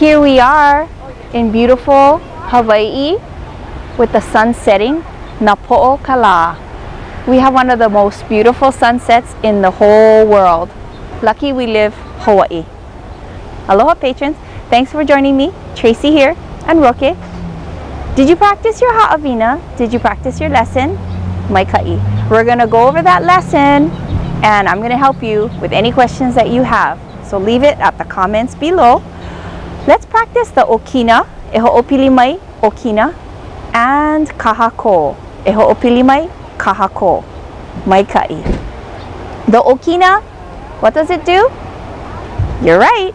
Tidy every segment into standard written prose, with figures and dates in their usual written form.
Here we are in beautiful Hawaii with the sun setting, na poʻokala. We have one of the most beautiful sunsets in the whole world. Lucky we live Hawaii. Aloha patrons, thanks for joining me. Tracie here and Roke. Did you practice your ha'awina? Did you practice your lesson? Maikai. We're gonna go over that lesson and I'm gonna help you with any questions that you have. So leave it at the comments below. Let's practice the okina, e ho'opili mai okina, and kahako, e ho'opili mai kahako, maikai. The okina, what does it do? You're right,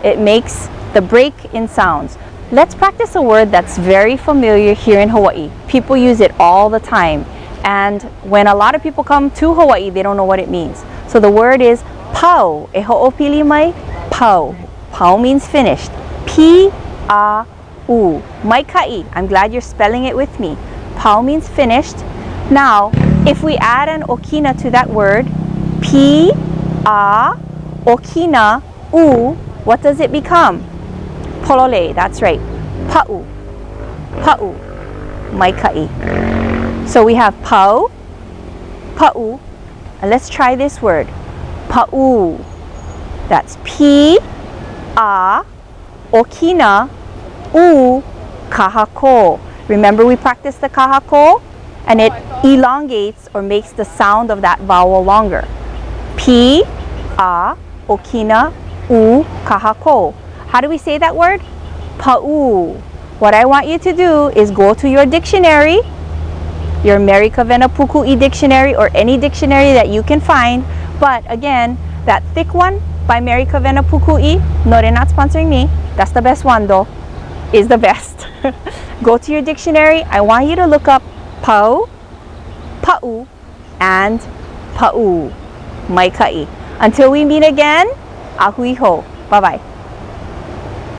it makes the break in sounds. Let's practice a word that's very familiar here in Hawaii. People use it all the time. And when a lot of people come to Hawaii, they don't know what it means. So the word is Paʻu, e ho'opili mai Paʻu. Paʻu means finished. P-A-U. Maikai. I'm glad you're spelling it with me. Paʻu means finished. Now, if we add an okina to that word, P-A, okina, U, what does it become? Polole, that's right. Paʻu. Paʻu. Maikai. So we have Paʻu, Paʻu, and let's try this word. Paʻu. That's P-A, okina, U, kahako. Remember we practiced the kahako? And it elongates or makes the sound of that vowel longer. P-A, okina, U, kahako. How do we say that word? Paʻu. What I want you to do is go to your dictionary, your Mary Kawena Puku'i dictionary or any dictionary that you can find. But again, that thick one by Mary Kawena Puku'i, no, they're not sponsoring me. That's the best one though, is the best. Go to your dictionary. I want you to look up Paʻu, Paʻu, and Paʻu. Maikai. Until we meet again, ahui ho. Bye-bye.